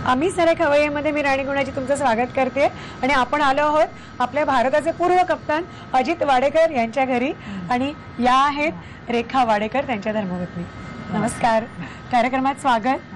आम्ही सारे खवय्येमध्ये मी राणी गुणाची तुमचं स्वागत करते आणि आपण आलो आहोत आपल्या भारताचे पूर्व कप्तान अजित वाडेकर यांच्या घरी आणि या आहेत रेखा वाडेकर त्यांच्या धर्मपत्नी. नमस्कार, कार्यक्रमात स्वागत.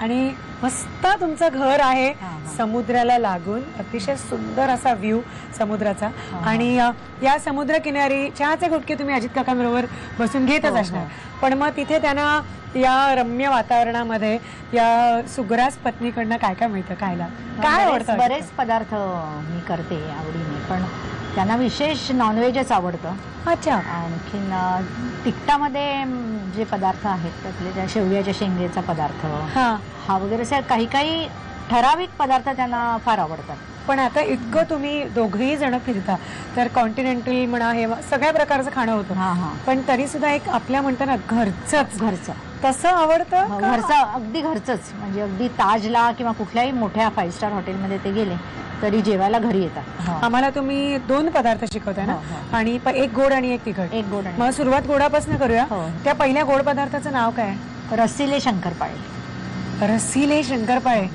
आणि मस्त तुमचं घर आहे समुद्राला लागून, अतिशय सुंदर असा व्ह्यू समुद्राचा. आणि या समुद्र किनारी चहाचे गुटके तुम्ही अजित काकांबरोबर बसून घेतच असणार, पण मग तिथे त्यांना या रम्य वातावरणामध्ये या सुग्रास पत्नीकडनं काय काय मिळतं, खायला काय आवडतं? बरेच पदार्थ मी करते आवडीने, पण त्यांना विशेष नॉनव्हेजच आवडतं. अच्छा. आणखीन तिखटामध्ये जे पदार्थ आहेत त्यातले त्या शेवग्याच्या शेंगेचा पदार्थ हा वगैरे असे काही काही ठराविक पदार्थ त्यांना फार आवडतात. पण आता इतकं तुम्ही दोघेही जण फिरता तर कॉन्टिनेंटल म्हणा हे सगळ्या प्रकारचं खाणं होतं, पण तरी सुद्धा एक आपल्या म्हणताना घरचं तसं आवडतं. घरचं, अगदी घरचंच. म्हणजे अगदी ताजला किंवा कुठल्याही मोठ्या 5 स्टार हॉटेलमध्ये ते गेले तरी जेवायला घरी येतात. आम्हाला तुम्ही 2 पदार्थ शिकवताय ना, आणि एक गोड आणि एक तिखट. एक गोड. मग सुरुवात गोडापासून करूया. त्या पहिल्या गोड पदार्थाचं नाव काय? रसिले शंकरपाळे. रसिले शंकरपाळे.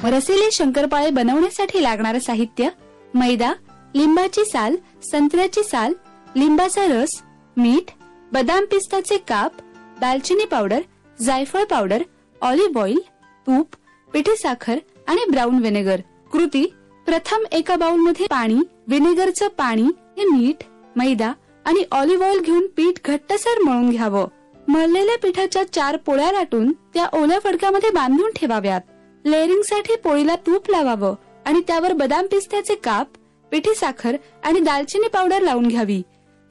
रसिले शंकरपाळे बनवण्यासाठी लागणारं साहित्य: मैदा, लिंबाची साल, संत्र्याची साल, लिंबाचा रस, मीठ, बदाम पिस्ताचे काप, दालचिनी पावडर, जायफळ पावडर, ऑलिव्ह ऑइल, तूप, पिठी साखर आणि ब्राऊन व्हिनेगर. कृती: प्रथम एका बाउल मध्ये पाणी, व्हिनेगरचं पाणी, मीठ, मैदा आणि ऑलिव्ह ऑइल घेऊन पीठ घट्टसर मळून घ्यावं. मळलेल्या पिठाच्या 4 पोळ्या लाटून त्या ओल्या फडक्यामध्ये बांधून ठेवाव्यात. लेअरिंग साठी पोळीला तूप लावावं आणि त्यावर बदाम पिस्त्याचे काप, पिठी साखर आणि दालचिनी पावडर लावून घ्यावी.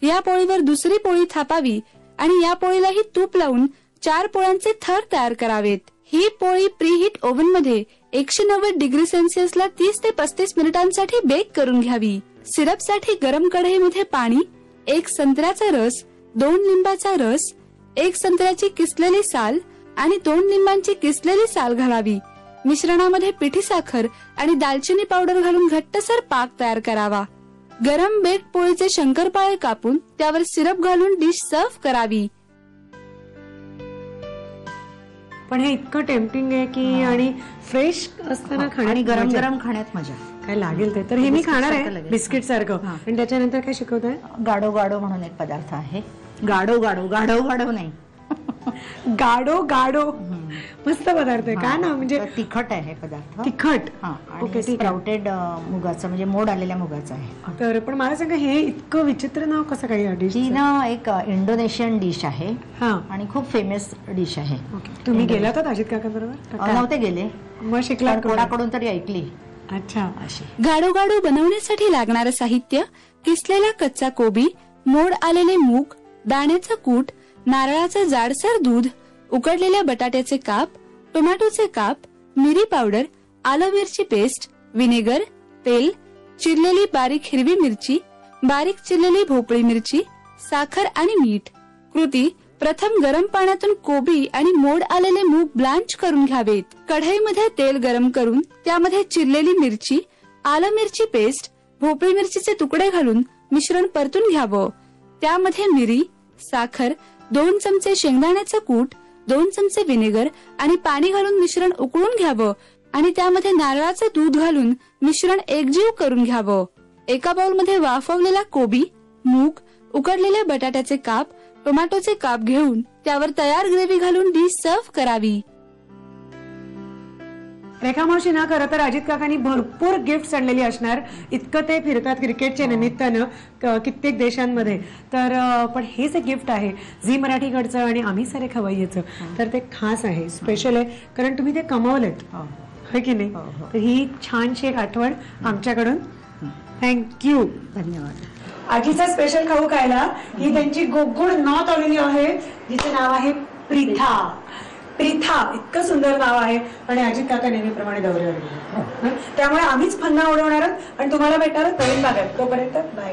या पोळीवर दुसरी पोळी थापावी आणि या पोळीलाही तूप लावून 4 पोळ्यांचे थर तयार करावेत. ही पोळी प्रीहीट ओव्हन मध्ये 190 डिग्री सेल्सिअसला 30 ते 35 मिनिटांसाठी बेक करून घ्यावी. सिरप साठी गरम कढईमध्ये पाणी, 1 संत्र्याचा रस, 2 लिंबाचा रस, 1 संत्र्याची किसलेली साल आणि 2 लिंबांची किसलेली साल घालावी. मिश्रणामध्ये पिठी साखर आणि दालचिनी पावडर घालून घट्टसर पाक तयार करावा. गरम बेक पोळीचे शंकरपाळे कापून त्यावर सिरप घालून डिश सर्व्ह करावी. पण हे इतकं टेम्पटिंग आहे की, आणि फ्रेश असताना आणि गरम गरम खाण्यात मजा काय लागेल ते. तर हे मी खाणार आहे बिस्किट सारखं. आणि त्याच्यानंतर काय शिकवताय? गाडो गाडो म्हणून एक पदार्थ आहे. गाडो गाडो, गाढव गाढव नाही, गाडो गाडो. मस्त पदार्थ आहे. काय ना, म्हणजे तिखट आहे पदार्थ. तिखट. ओके. स्प्राउटेड मुगाचं, म्हणजे मोड आलेल्या मुगाचं आहे. तर पण मला सांगा, हे इतकं विचित्र नाव कसं काही डिश? ही ना एक इंडोनेशियन डिश आहे आणि खूप फेमस डिश आहे. तुम्ही गेला होता अजित काका बरोबर? नव्हते गेले, मग शिकला कोणाकडून तरी ऐकली. अच्छा. गाडो गाडो बनवण्यासाठी लागणारं साहित्य: किसलेला कच्चा कोबी, मोड आलेले मूग, दाण्याचं कूट, नारळाचं जाडसर दूध, उकडलेल्या बटाट्याचे काप, टोमॅटोचे काप, मिरी पावडर, आलं मिरची पेस्ट, व्हिनेगर, तेल, चिरलेली बारीक हिरवी मिरची, बारीक चिरलेली भोपळी मिरची, साखर आणि मीठ. कृती: प्रथम गरम पाण्यातून कोबी आणि मोड आलेले मूग ब्लांच करून घ्यावेत. कढईमध्ये तेल गरम करून त्यामध्ये चिरलेली मिरची, आलं मिरची पेस्ट, भोपळी मिरचीचे तुकडे घालून मिश्रण परतून घ्यावं. त्यामध्ये मिरी, साखर, 2 चमचे शेंगदाण्याचं कूट, 2 चमचे व्हिनेगर आणि पाणी घालून मिश्रण उकळून घ्यावं आणि त्यामध्ये नारळाचं दूध घालून मिश्रण एकजीव करून घ्यावं. एका बाउलमध्ये वाफवलेला कोबी, मूग, उकडलेल्या बटाट्याचे काप, टोमॅटोचे काप घेऊन त्यावर तयार ग्रेव्ही घालून डिश सर्व्ह करावी. रेखा मावशी ना, खरं तर अजित काकांनी भरपूर गिफ्ट आणलेली असणार, इतकं ते फिरतात क्रिकेटच्या निमित्तानं कित्येक देशांमध्ये. तर पण हे जे गिफ्ट आहे झी मराठीकडचं आणि आम्ही सारे खवय्येचं, तर ते खास आहे, स्पेशल आहे, कारण तुम्ही ते कमावलेत, है की नाही? तर ही छानशी एक आठवण आमच्याकडून. थँक्यू, धन्यवाद. आजीचा स्पेशल खाऊ खायला ही त्यांची गोकुळ नॉर्थ आलेली आहे, जिचं नाव आहे प्रिथा. प्रिथा, इतकं सुंदर नाव आहे. आणि अजित काका नेहमीप्रमाणे दौऱ्यावर गेले, त्यामुळे आम्हीच फन्ना उडवणार आहोत आणि तुम्हाला भेटणार नवीन भागात. तोपर्यंत बाय.